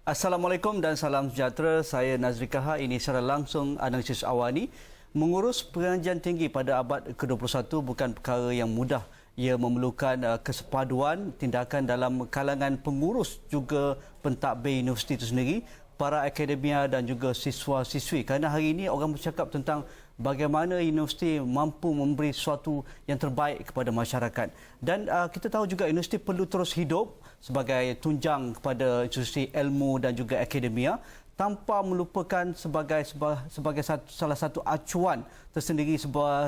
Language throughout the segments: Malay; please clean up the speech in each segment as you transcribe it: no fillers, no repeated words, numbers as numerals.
Assalamualaikum dan salam sejahtera. Saya Nazri Kaha. Ini secara langsung analisis awani. Mengurus pengajian tinggi pada abad ke-21 bukan perkara yang mudah. Ia memerlukan kesepaduan tindakan dalam kalangan pengurus juga pentadbir universiti itu sendiri, para akademia dan juga siswa-siswi. Kerana hari ini orang bercakap tentang bagaimana universiti mampu memberi sesuatu yang terbaik kepada masyarakat. Dan kita tahu juga universiti perlu terus hidup sebagai tunjang kepada institusi ilmu dan juga akademia tanpa melupakan sebagai salah satu acuan tersendiri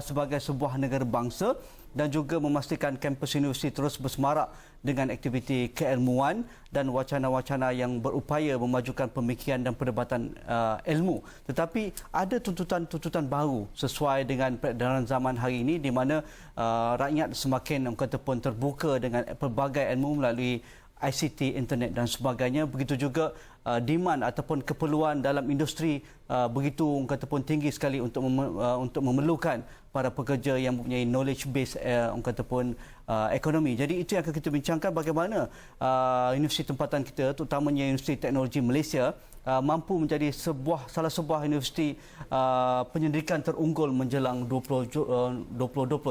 sebagai sebuah negara bangsa, dan juga memastikan kampus universiti terus bersemarak dengan aktiviti keilmuan dan wacana-wacana yang berupaya memajukan pemikiran dan perdebatan ilmu. Tetapi ada tuntutan-tuntutan baru sesuai dengan peredaran zaman hari ini, di mana rakyat semakin terbuka dengan pelbagai ilmu melalui ICT, internet dan sebagainya. Begitu juga demand ataupun keperluan dalam industri begitu tinggi sekali untuk memerlukan para pekerja yang mempunyai knowledge base ekonomi. Jadi itu yang akan kita bincangkan, bagaimana universiti tempatan kita, terutamanya Universiti Teknologi Malaysia, mampu menjadi salah sebuah universiti penyelidikan terunggul menjelang 2020.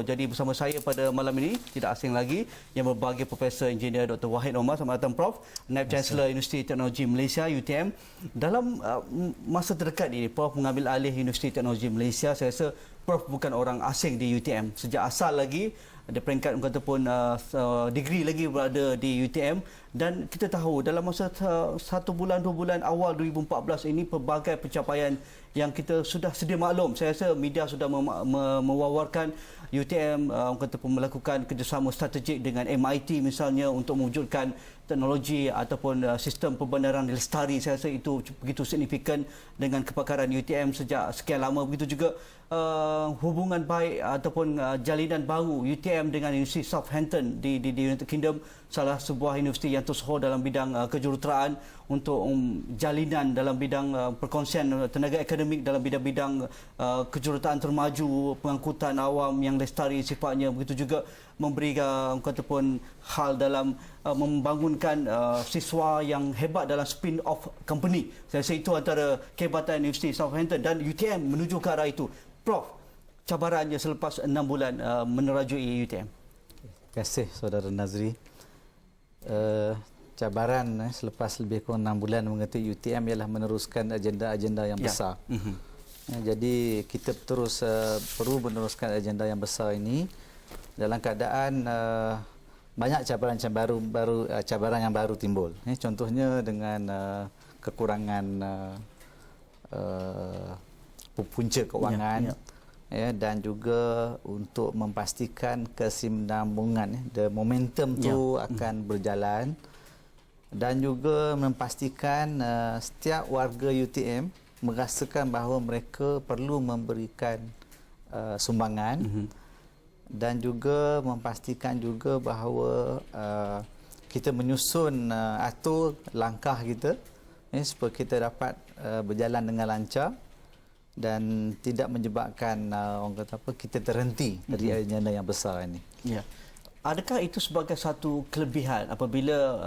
Jadi bersama saya pada malam ini tidak asing lagi yang berbahagia Profesor Engineer Dr. Wahid Omar. Selamat datang Prof, Naib Chancellor Universiti Teknologi Malaysia UTM. Dalam masa terdekat ini Prof mengambil alih Universiti Teknologi Malaysia. Saya rasa Prof bukan orang asing di UTM. Sejak asal lagi ada peringkat degree lagi berada di UTM, dan kita tahu dalam masa 1 bulan 2 bulan awal 2014 ini pelbagai pencapaian yang kita sudah sedia maklum. Saya rasa media sudah mewawarkan UTM melakukan kerjasama strategik dengan MIT misalnya untuk mewujudkan teknologi ataupun sistem pembandaran lestari. Saya rasa itu begitu signifikan dengan kepakaran UTM sejak sekian lama. Begitu juga hubungan baik ataupun jalinan baru UTM dengan Universiti Southampton di United Kingdom, salah sebuah universiti yang tersohor dalam bidang kejuruteraan, untuk jalinan dalam bidang perkongsian tenaga akademik dalam bidang-bidang kejuruteraan termaju, pengangkutan awam yang lestari sifatnya. Begitu juga memberi hal dalam membangunkan siswa yang hebat dalam spin-off company. Saya rasa itu antara kehebatan Universiti Southampton, dan UTM menuju ke arah itu. Prof, cabarannya selepas 6 bulan menerajui UTM. Terima kasih Saudara Nazri. Cabaran selepas lebih kurang 6 bulan mengerti UTM ialah meneruskan agenda-agenda yang besar. Jadi kita terus perlu meneruskan agenda yang besar ini dalam keadaan banyak cabaran yang baru timbul. Contohnya dengan kekurangan punca keuangan, dan juga untuk memastikan kesinambungan, the momentum tu akan berjalan, dan juga memastikan setiap warga UTM merasakan bahawa mereka perlu memberikan sumbangan, dan juga memastikan juga bahawa kita menyusun atur langkah kita supaya kita dapat berjalan dengan lancar dan tidak menyebabkan kita terhenti dari agenda yang besar ini. Ya. Adakah itu sebagai satu kelebihan apabila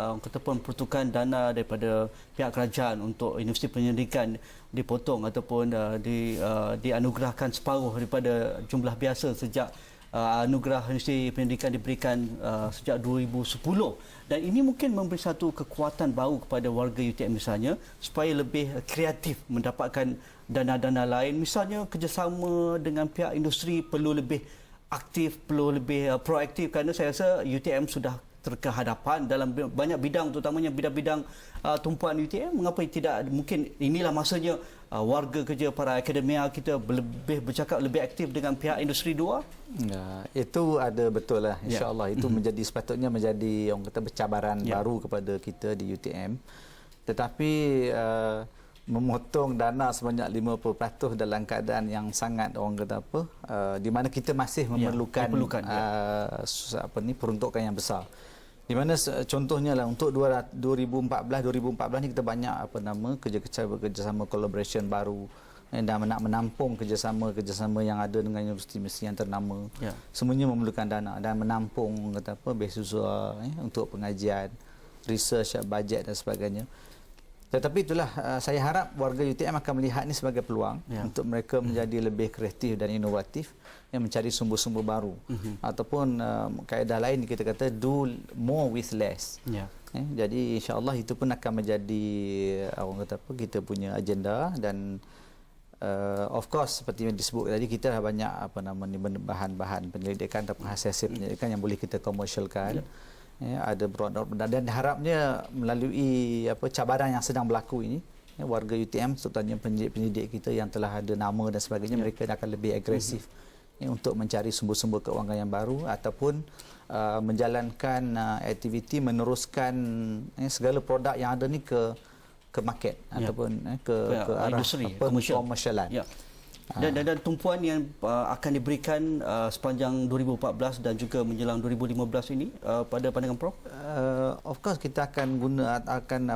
pertukaran dana daripada pihak kerajaan untuk universiti penyelidikan dipotong ataupun dianugerahkan separuh daripada jumlah biasa sejak anugerah universiti pendidikan diberikan sejak 2010, dan ini mungkin memberi satu kekuatan baru kepada warga UTM misalnya supaya lebih kreatif mendapatkan dana-dana lain, misalnya kerjasama dengan pihak industri perlu lebih aktif, perlu lebih proaktif, kerana saya rasa UTM sudah terkehadapan dalam banyak bidang, terutamanya bidang-bidang tumpuan UTM. Mengapa tidak mungkin inilah masanya warga kerja, para akademia kita lebih bercakap, lebih aktif dengan pihak industri luar? Ya, itu ada betul lah, insya-Allah. Itu sepatutnya menjadi cabaran baru kepada kita di UTM. Tetapi memotong dana sebanyak 50% dalam keadaan yang sangat di mana kita masih memerlukan peruntukan yang besar. Di mana contohnya lah untuk 2014 ni kita banyak kerjasama collaboration baru, dan nak menampung kerjasama yang ada dengan universiti-universiti yang ternama. Semuanya memerlukan dana dan menampung beasiswa untuk pengajian, research, bajet dan sebagainya. Tetapi itulah saya harap warga UTM akan melihat ini sebagai peluang untuk mereka menjadi lebih kreatif dan inovatif yang mencari sumber-sumber baru ataupun kaedah lain kita kata do more with less. Jadi insya-Allah itu pun akan menjadi orang kata apa kita punya agenda dan of course seperti yang disebut tadi kita banyak bahan-bahan penyelidikan ataupun hasil penyelidikan yang boleh kita komersialkan. Ada produk dan harapnya melalui cabaran yang sedang berlaku ini warga UTM terutamanya penyidik kita yang telah ada nama dan sebagainya mereka akan lebih agresif untuk mencari sumber-sumber keuangan yang baru ataupun menjalankan aktiviti meneruskan segala produk yang ada ni ke market ataupun ke arah industri komersialan. Dan tumpuan yang akan diberikan sepanjang 2014 dan juga menjelang 2015 ini pada pandangan Prof? Of course kita akan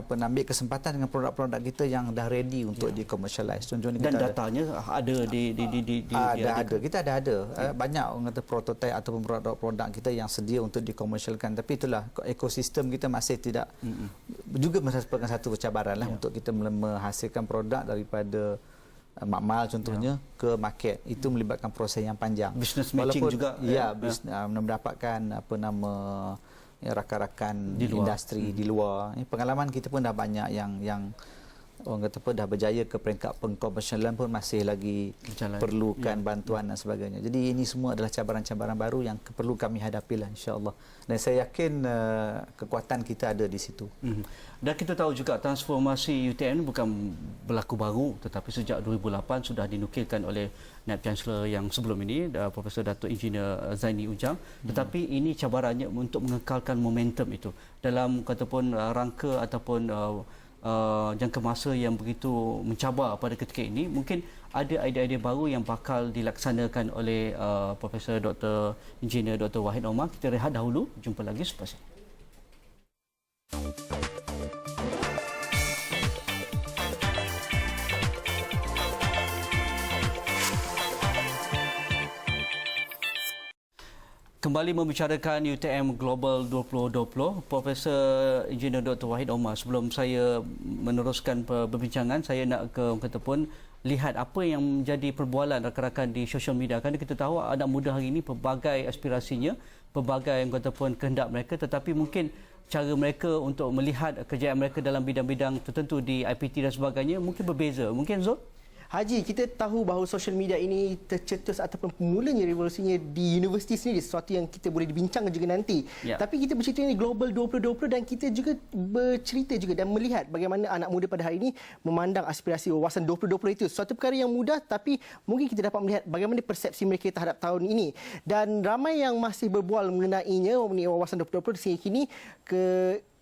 ambil kesempatan dengan produk-produk kita yang dah ready untuk dikomersialise. Contohnya dan datanya ada di ada. Kita ada banyak orang kata prototipe ataupun produk-produk kita yang sedia untuk dikomersialkan, tapi itulah ekosistem kita masih tidak juga merupakan satu cabaran lah untuk kita menghasilkan produk daripada makmal contohnya ke market. Itu melibatkan proses yang panjang. Business matching juga. Mendapatkan rakan-rakan industri di luar. Pengalaman kita pun dah banyak yang orang kata apa dah berjaya ke peringkat pengkomersialan pun masih lagi perlukan bantuan dan sebagainya. Jadi ini semua adalah cabaran-cabaran baru yang perlu kami hadapilah insya-Allah. Dan saya yakin kekuatan kita ada di situ. Dan kita tahu juga transformasi UTM bukan berlaku baru, tetapi sejak 2008 sudah dinukilkan oleh Naib Chancellor yang sebelum ini, Profesor Datuk Engineer Zaini Ujang. Tetapi ini cabarannya untuk mengekalkan momentum itu dalam kataupun rangka ataupun jangka masa yang begitu mencabar pada ketika ini. Mungkin ada idea-idea baru yang bakal dilaksanakan oleh Profesor Dr. Engineer Dr. Wahid Omar. Kita rehat dahulu, jumpa lagi selepas ini. Kembali membicarakan UTM Global 2020, Profesor Engineer Dr. Wahid Omar. Sebelum saya meneruskan perbincangan, saya nak kata pun lihat apa yang menjadi perbualan rakan-rakan di sosial media. Kerana kita tahu anak muda hari ini pelbagai aspirasinya, pelbagai yang kata pun kehendak mereka, tetapi mungkin cara mereka untuk melihat kejayaan mereka dalam bidang-bidang tertentu di IPT dan sebagainya mungkin berbeza. Mungkin Zul? Haji, kita tahu bahawa social media ini tercetus ataupun mulanya revolusinya di universiti sendiri, sesuatu yang kita boleh dibincang juga nanti. Tapi kita bercerita ini Global 2020 dan kita juga bercerita juga dan melihat bagaimana anak muda pada hari ini memandang aspirasi wawasan 2020 itu. Suatu perkara yang mudah, tapi mungkin kita dapat melihat bagaimana persepsi mereka terhadap tahun ini. Dan ramai yang masih berbual mengenainya, mengenai wawasan 2020 sehingga kini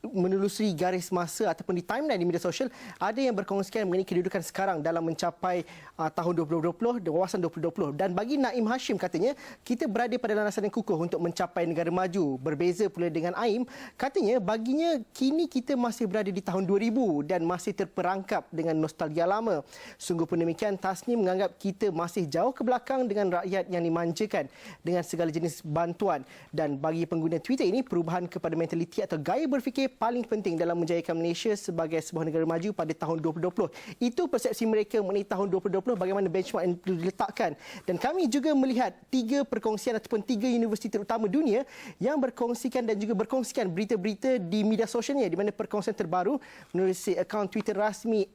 menelusuri garis masa ataupun di timeline di media sosial, ada yang berkongsikan mengenai kedudukan sekarang dalam mencapai tahun 2020 dan wawasan 2020. Dan bagi Naim Hashim katanya, kita berada pada landasan yang kukuh untuk mencapai negara maju. Berbeza pula dengan Aim, katanya baginya kini kita masih berada di tahun 2000 dan masih terperangkap dengan nostalgia lama. Sungguh pun demikian, Tasnim menganggap kita masih jauh ke belakang dengan rakyat yang dimanjakan dengan segala jenis bantuan. Dan bagi pengguna Twitter ini, perubahan kepada mentaliti atau gaya berfikir paling penting dalam menjayakan Malaysia sebagai sebuah negara maju pada tahun 2020. Itu persepsi mereka mengenai tahun 2020, bagaimana benchmark yang perlu diletakkan. Dan kami juga melihat 3 perkongsian ataupun 3 universiti terutama dunia yang berkongsikan dan juga berkongsikan berita-berita di media sosialnya, di mana perkongsian terbaru menerusi akaun Twitter rasmi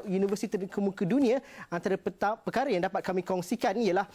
universiti terkemuka dunia. Antara perkara yang dapat kami kongsikan ialah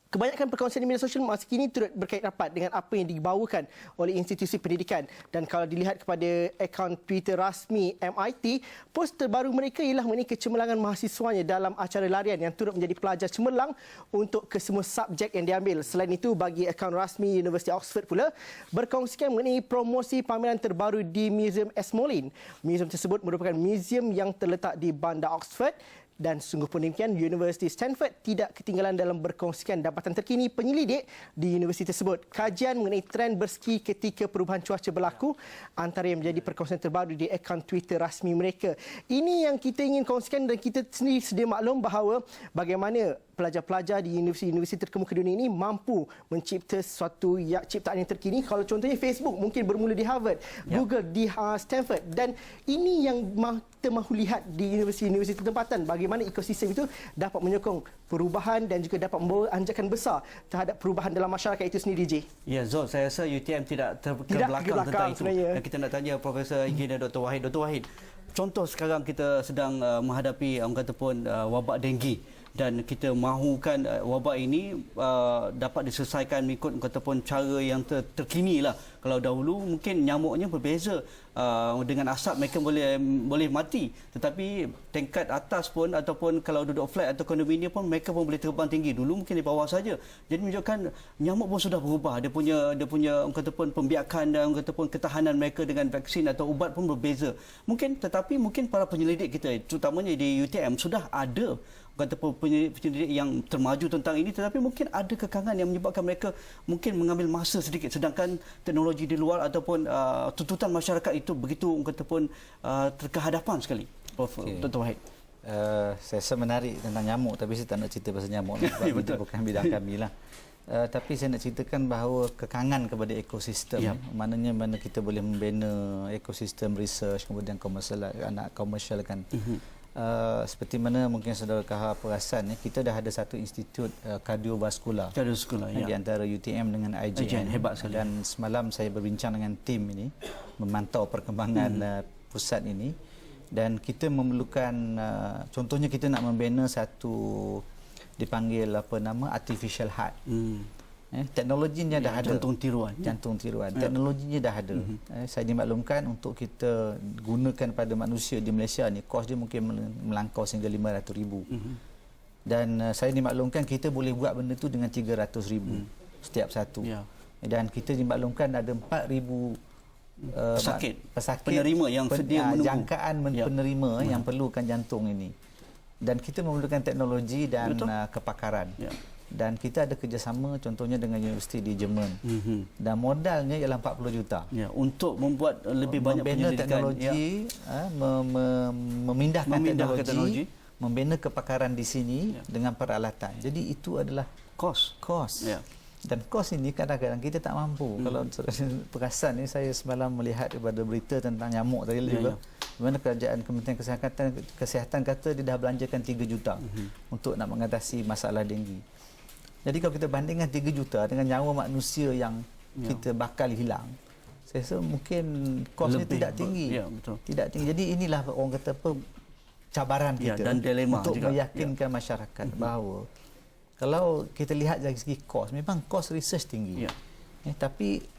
kebanyakan perkongsian di media sosial masa kini turut berkait rapat dengan apa yang dibawakan oleh institusi pendidikan. Dan kalau dilihat kepada akaun Twitter rasmi MIT, post terbaru mereka ialah mengenai kecemerlangan mahasiswanya dalam acara larian yang turut menjadi pelajar cemerlang untuk kesemua subjek yang diambil. Selain itu, bagi akaun rasmi Universiti Oxford pula berkongsikan mengenai promosi pameran terbaru di Museum Ashmolean. Museum tersebut merupakan museum yang terletak di bandar Oxford. Dan sungguh pun demikian, Universiti Stanford tidak ketinggalan dalam berkongsikan dapatan terkini penyelidik di universiti tersebut. Kajian mengenai tren berski ketika perubahan cuaca berlaku antara yang menjadi perkongsian terbaru di akaun Twitter rasmi mereka. Ini yang kita ingin kongsikan dan kita sendiri sedia maklum bahawa bagaimana pelajar-pelajar di universiti-universiti terkemuka dunia ini mampu mencipta suatu ciptaan yang terkini. Kalau contohnya Facebook mungkin bermula di Harvard, Google di Stanford, dan ini yang kita mahu lihat di universiti-universiti tempatan, bagaimana ekosistem itu dapat menyokong perubahan dan juga dapat membawa anjakan besar terhadap perubahan dalam masyarakat itu sendiri, J. Ya, Zul, saya rasa UTM tidak terbelakang tentang itu. Sebenarnya. Dan kita nak tanya Profesor Engineer Dr. Wahid. Dr. Wahid, contoh sekarang kita sedang menghadapi orang kata pun wabak denggi, dan kita mahukan wabak ini dapat diselesaikan mengikut ataupun cara yang terkini lah. Kalau dahulu mungkin nyamuknya berbeza, dengan asap mereka boleh mati, tetapi tingkat atas pun ataupun kalau duduk flat atau kondominium pun mereka pun boleh terbang tinggi. Dulu mungkin di bawah saja. Jadi menunjukkan nyamuk pun sudah berubah. Dia punya orang kata pun pembiakan dan orang kata pun ketahanan mereka dengan vaksin atau ubat pun berbeza. Tetapi mungkin para penyelidik kita, terutamanya di UTM, sudah ada ataupun penyelidik yang termaju tentang ini, tetapi mungkin ada kekangan yang menyebabkan mereka mungkin mengambil masa sedikit, sedangkan teknologi di luar ataupun tuntutan masyarakat itu begitu ataupun terkehadapan sekali. Prof. Dr. Wahid. Saya rasa menarik tentang nyamuk, tapi saya tak nak cerita pasal nyamuk sebab itu bukan bidang kami lah. Tapi saya nak ceritakan bahawa kekangan kepada ekosistem, maknanya mana kita boleh membina ekosistem research, kemudian komersialkan. Seperti mana mungkin saudara Kaha perasan, kita dah ada satu institut kardiovaskular di antara UTM dengan IGN. Hebat sekali. Dan semalam saya berbincang dengan tim ini, memantau perkembangan pusat ini, dan kita memerlukan contohnya kita nak membina satu dipanggil artificial heart. Teknologinya dah ada. Jantung tiruan. Teknologinya dah ada. Saya dimaklumkan untuk kita gunakan pada manusia di Malaysia ni, kos dia mungkin melangkau sehingga 500,000. Dan saya dimaklumkan kita boleh buat benda tu dengan 300,000 setiap satu. Dan kita dimaklumkan ada 4,000 pesakit penerima yang sedia menunggu. Jangkaan penerima yang perlukan jantung ini. Dan kita memerlukan teknologi dan kepakaran. Dan kita ada kerjasama contohnya dengan universiti di Jerman. Dan modalnya ialah 40 juta. Untuk membuat lebih banyak penyelidikan, teknologi, memindahkan teknologi, membina kepakaran di sini dengan peralatan. Jadi itu adalah kos. Dan kos ini kadang-kadang kita tak mampu. Kalau perasan ni, saya semalam melihat pada berita tentang nyamuk tadi juga. Di mana kerajaan Kementerian Kesihatan kata dia dah belanjakan 3 juta untuk nak mengatasi masalah denggi. Jadi kalau kita bandingkan 3 juta dengan nyawa manusia yang kita bakal hilang, saya rasa mungkin kosnya tidak tinggi. Tidak tinggi. Jadi inilah orang kata apa, cabaran kita dan dilema untuk juga meyakinkan masyarakat bahawa kalau kita lihat dari segi kos, memang kos research tinggi. Tapi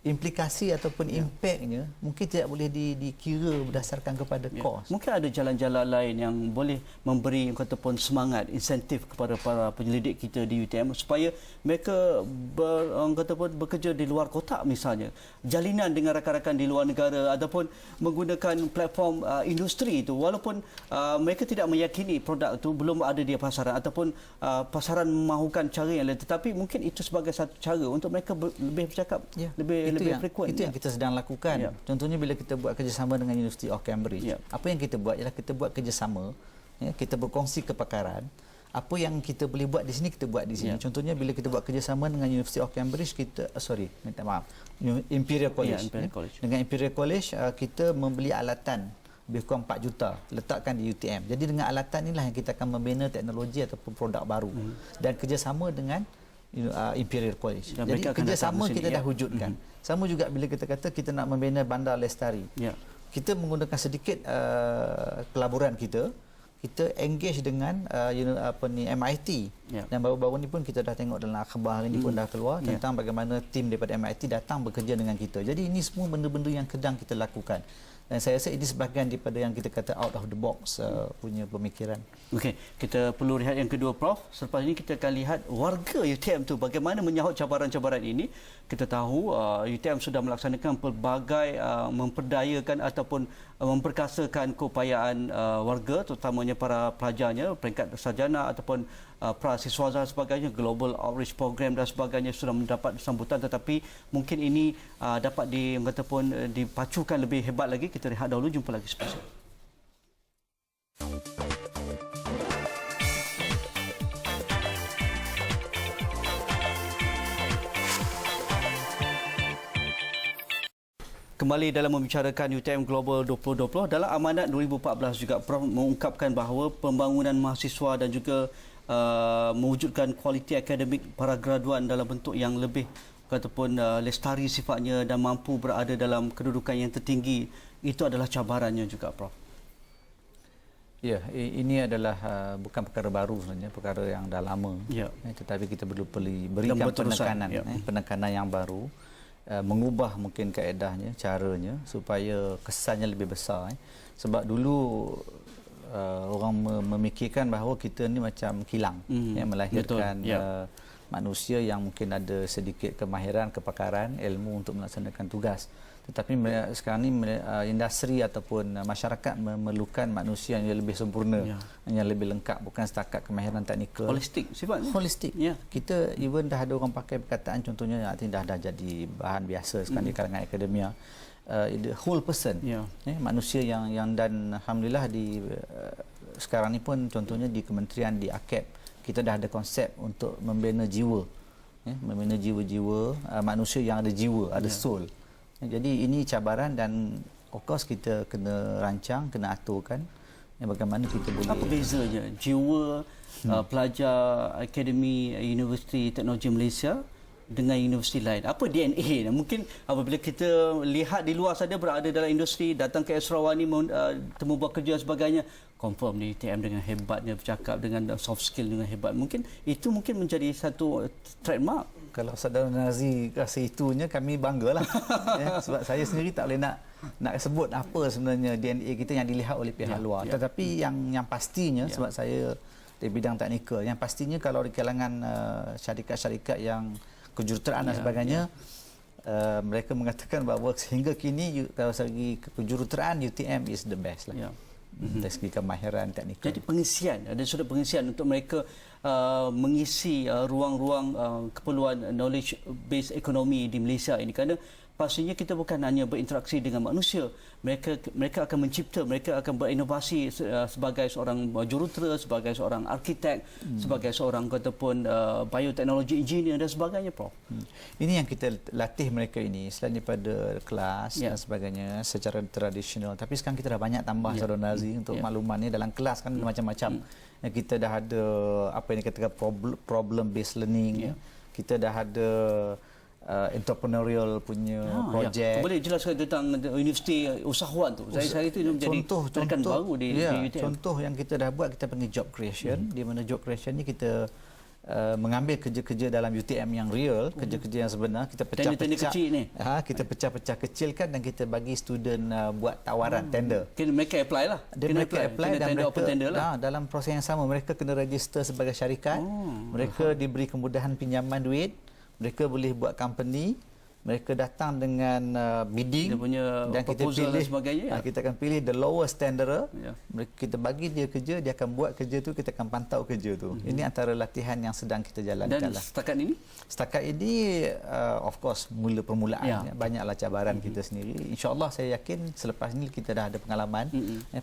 implikasi ataupun impaknya mungkin tidak boleh dikira berdasarkan kepada kos. Mungkin ada jalan-jalan lain yang boleh memberi ataupun semangat, insentif kepada para penyelidik kita di UTM supaya mereka bekerja di luar kotak misalnya. Jalinan dengan rakan-rakan di luar negara ataupun menggunakan platform industri itu, walaupun mereka tidak meyakini produk itu belum ada di pasaran ataupun pasaran memahukan cara yang lain, tetapi mungkin itu sebagai satu cara untuk mereka lebih bercakap, lebih frequent. Itu yang kita sedang lakukan. Contohnya bila kita buat kerjasama dengan University of Cambridge, apa yang kita buat ialah kita buat kerjasama, kita berkongsi kepakaran. Apa yang kita boleh buat di sini kita buat di sini. Contohnya bila kita buat kerjasama dengan University of Cambridge, Imperial College. Dengan Imperial College kita membeli alatan lebih kurang 4 juta, letakkan di UTM. Jadi dengan alatan inilah yang kita akan membina teknologi ataupun produk baru. Dan kerjasama dengan Imperial College. Dan jadi kerjasama kita dah wujudkan. Sama juga bila kita kata kita nak membina bandar lestari. Kita menggunakan sedikit pelaburan kita engage dengan MIT. Dan baru-baru ni pun kita dah tengok dalam akhbar hari ni pun dah keluar tentang bagaimana tim daripada MIT datang bekerja dengan kita. Jadi ini semua benda-benda yang sedang kita lakukan. Dan saya rasa ini sebahagian daripada yang kita kata out of the box punya pemikiran. Okey, kita perlu lihat yang kedua, Prof. Selepas ini kita akan lihat warga UTM tu bagaimana menyahut cabaran-cabaran ini. Kita tahu UTM sudah melaksanakan pelbagai memperdayakan ataupun memperkasakan keupayaan warga, terutamanya para pelajarnya, peringkat sarjana ataupun prasiswa dan sebagainya, Global Outreach Program dan sebagainya sudah mendapat sambutan, tetapi mungkin ini dapat dipacukan lebih hebat lagi. Kita lihat dahulu, jumpa lagi selepas ini. kembali dalam membicarakan UTM Global 2020, dalam amanat 2014 juga Prof mengungkapkan bahawa pembangunan mahasiswa dan juga mewujudkan kualiti akademik para graduan dalam bentuk yang lebih ataupun lestari sifatnya dan mampu berada dalam kedudukan yang tertinggi, itu adalah cabarannya juga, Prof. Ya, ini adalah bukan perkara baru sebenarnya, perkara yang dah lama. Ya. Tetapi kita perlu berikan penekanan, ya. Penekanan yang baru, mengubah mungkin kaedahnya, caranya supaya kesannya lebih besar. Sebab dulu orang memikirkan bahawa kita ni macam kilang, melahirkan manusia yang mungkin ada sedikit kemahiran, kepakaran, ilmu untuk melaksanakan tugas. Tetapi sekarang ni industri ataupun masyarakat memerlukan manusia yang lebih sempurna, yang lebih lengkap, bukan setakat kemahiran teknikal. Holistik sifatnya. Holistik. Ya. Kita even dah ada orang pakai perkataan, contohnya dah jadi bahan biasa sekarang di kalangan akademia. The whole person. Manusia yang dan alhamdulillah di sekarang ni pun contohnya di kementerian, di AKAP, kita dah ada konsep untuk membina jiwa. Membina jiwa-jiwa manusia yang ada jiwa, ada soul. Jadi ini cabaran dan of course kita kena rancang, kena aturkan bagaimana kita boleh. Apa bezanya jiwa pelajar Akademi Universiti Teknologi Malaysia dengan universiti lain? Apa DNA? Mungkin apabila kita lihat di luar saja berada dalam industri, datang ke Sarawak ni temu buat kerja dan sebagainya, confirm ni UTM dengan hebatnya bercakap, dengan soft skill dengan hebat. Mungkin itu menjadi satu trademark. Kalau saudara Nazi rasa itunya, kami banggalah. Sebab saya sendiri tak boleh nak sebut apa sebenarnya DNA kita yang dilihat oleh pihak luar. Tetapi yang pastinya, sebab saya di bidang teknikal, yang pastinya kalau di kalangan syarikat-syarikat yang kejuruteraan dan sebagainya, mereka mengatakan bahawa sehingga kini kalau segi kejuruteraan, UTM is the best lah. Dari segi kemahiran teknikal. Jadi pengisian, ada sudut pengisian untuk mereka mengisi ruang-ruang keperluan knowledge based ekonomi di Malaysia ini, kerana pastinya kita bukan hanya berinteraksi dengan manusia, mereka akan mencipta, mereka akan berinovasi sebagai seorang jurutera, sebagai seorang arkitek, sebagai seorang ataupun bioteknologi engineer dan sebagainya, Prof. Ini yang kita latih mereka ini selain daripada kelas dan sebagainya secara tradisional, tapi sekarang kita dah banyak tambah saudara Nazi untuk maklumannya. Dalam kelas kan macam-macam. Kita dah ada apa yang dikatakan problem based learning. Kita dah ada entrepreneurial punya projek. Boleh jelaskan tentang universiti usahawan tu? Saya itu menjadi contoh baru di UTM. Contoh yang kita dah buat, kita panggil job creation. Di mana job creation ni kita mengambil kerja-kerja dalam UTM yang real, kerja-kerja yang sebenar, kita pecah-pecah kecil ni. Kita pecah-pecah kecilkan dan kita bagi student buat tawaran tender. Mereka apply lah. Mereka apply dan mereka dalam proses yang sama, mereka kena register sebagai syarikat. Mereka diberi kemudahan pinjaman duit. Mereka boleh buat company, mereka datang dengan bidding dan kita pilih dan sebagainya. Kita akan pilih the lowest tenderer. Kita bagi dia kerja, dia akan buat kerja tu, kita akan pantau kerja tu. Ini antara latihan yang sedang kita jalankan. Dan setakat ini? Setakat ini of course permulaan. Banyaklah cabaran kita sendiri. InsyaAllah saya yakin selepas ini kita dah ada pengalaman.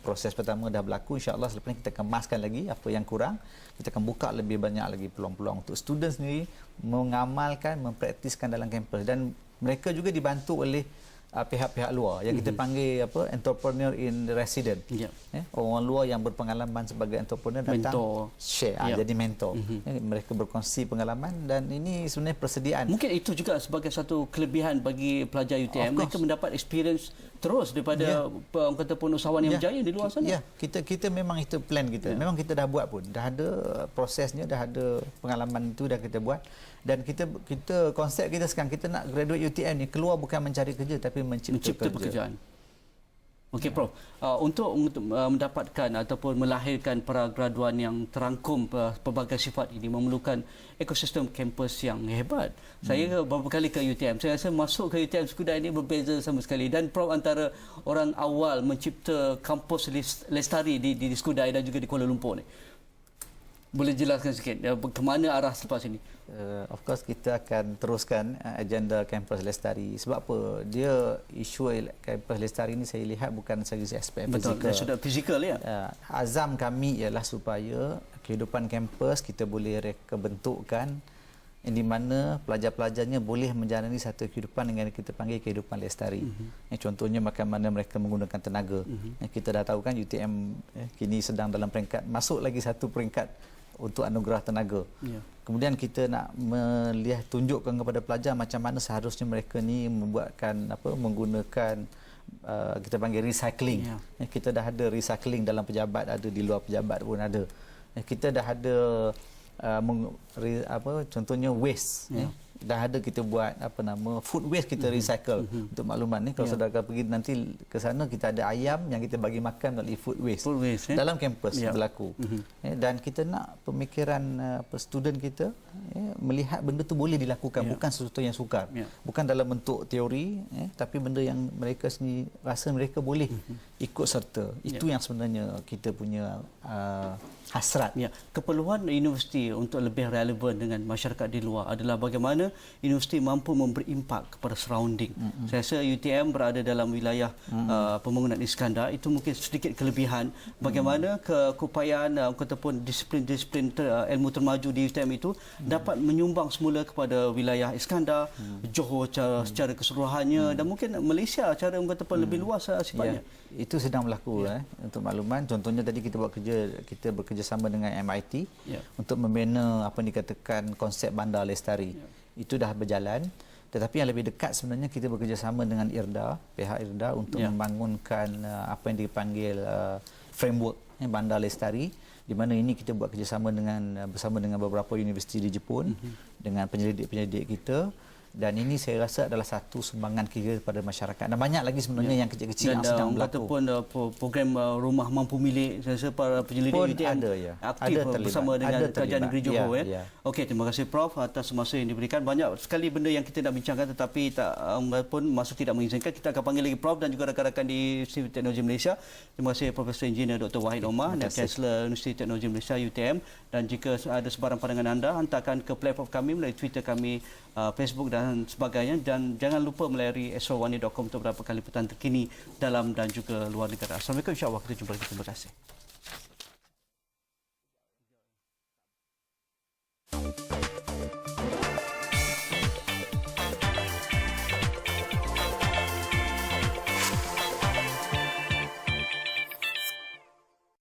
Proses pertama dah berlaku. InsyaAllah selepas ini kita kemaskan lagi apa yang kurang. Kita akan buka lebih banyak lagi peluang-peluang untuk student sendiri mengamalkan, mempraktiskan dalam kampus, dan mereka juga dibantu oleh pihak-pihak luar yang kita panggil entrepreneur in resident. Orang luar yang berpengalaman sebagai entrepreneur datang share, jadi mentor. Mereka berkongsi pengalaman dan ini sebenarnya persediaan. Mungkin itu juga sebagai satu kelebihan bagi pelajar UTM. Mereka mendapat experience terus daripada orang kata pun usahawan yang berjaya di luar sana. Kita memang itu plan kita. Memang kita dah buat pun. Dah ada prosesnya, dah ada pengalaman itu dah kita buat. Dan kita konsep kita sekarang, kita nak graduate UTM ni keluar bukan mencari kerja tapi mencipta pekerjaan. Okey, Prof. Untuk mendapatkan ataupun melahirkan para graduan yang terangkum pelbagai sifat ini memerlukan ekosistem kampus yang hebat. Saya beberapa kali ke UTM. Saya rasa masuk ke UTM Skudai ini berbeza sama sekali. Dan Prof antara orang awal mencipta kampus lestari di Skudai dan juga di Kuala Lumpur ni. Boleh jelaskan sikit ke mana arah selepas ini? Of course kita akan teruskan agenda kampus lestari. Sebab apa? Dia isu kampus lestari ini saya lihat bukan sahaja aspek fizikal. Betul, sudah fizikal ya. Azam kami ialah supaya kehidupan kampus kita boleh reka bentukkan di mana pelajar-pelajarnya boleh menjalani satu kehidupan dengan kita panggil kehidupan lestari. Contohnya bagaimana mereka menggunakan tenaga. Kita dah tahu kan UTM kini sedang dalam peringkat, masuk lagi satu peringkat untuk anugerah tenaga. Kemudian kita nak melihat, tunjukkan kepada pelajar macam mana seharusnya mereka ni membuatkan menggunakan kita panggil recycling. Kita dah ada recycling dalam pejabat, ada di luar pejabat pun ada. Kita dah ada contohnya waste. Dah ada kita buat food waste kita recycle. Untuk makluman ni, kalau saudara pergi nanti ke sana, kita ada ayam yang kita bagi makan melalui food waste, dalam kampus berlaku. Dan kita nak pemikiran student kita melihat benda tu boleh dilakukan, bukan sesuatu yang sukar, bukan dalam bentuk teori, tapi benda yang mereka sendiri rasa mereka boleh ikut serta. Itu yang sebenarnya kita punya hasrat. Keperluan universiti untuk lebih relevan dengan masyarakat di luar adalah bagaimana universiti mampu memberi impak kepada surrounding. Saya rasa UTM berada dalam wilayah pembangunan Iskandar, itu mungkin sedikit kelebihan. Bagaimana keupayaan ataupun disiplin-disiplin ilmu termaju di UTM itu dapat menyumbang semula kepada wilayah Iskandar, Johor secara keseluruhannya, dan mungkin Malaysia secara lebih luas sifatnya. Itu sedang berlaku. Untuk makluman, contohnya tadi kita bekerjasama dengan MIT untuk membina apa yang dikatakan konsep bandar lestari. Itu dah berjalan. Tetapi yang lebih dekat sebenarnya kita bekerjasama dengan IRDA, pihak IRDA, untuk membangunkan apa yang dipanggil framework bandar lestari, di mana ini kita buat kerjasama bersama dengan beberapa universiti di Jepun, dengan penyelidik-penyelidik kita. Dan ini saya rasa adalah satu sumbangan kita kepada masyarakat. Dan banyak lagi sebenarnya yang kecil-kecil yang sedang berlaku. Ataupun program rumah mampu milik, saya rasa para penyelidik UTM aktif bersama dengan Kerajaan Negeri Johor. Okey, terima kasih Prof atas masa yang diberikan. Banyak sekali benda yang kita nak bincangkan, tetapi pun masa tidak mengizinkan. Kita akan panggil lagi Prof dan juga rakan-rakan di Universiti Teknologi Malaysia. Terima kasih Profesor Engineer Dr. Wahid Omar dan Chancellor Universiti Teknologi Malaysia UTM. Dan jika ada sebarang pandangan anda, hantarkan ke platform kami melalui Twitter kami, Facebook dan sebagainya, dan jangan lupa melayari astro1.com untuk beberapa kali liputan terkini dalam dan juga luar negara. Assalamualaikum, insya-Allah kita jumpa lagi. Terima kasih.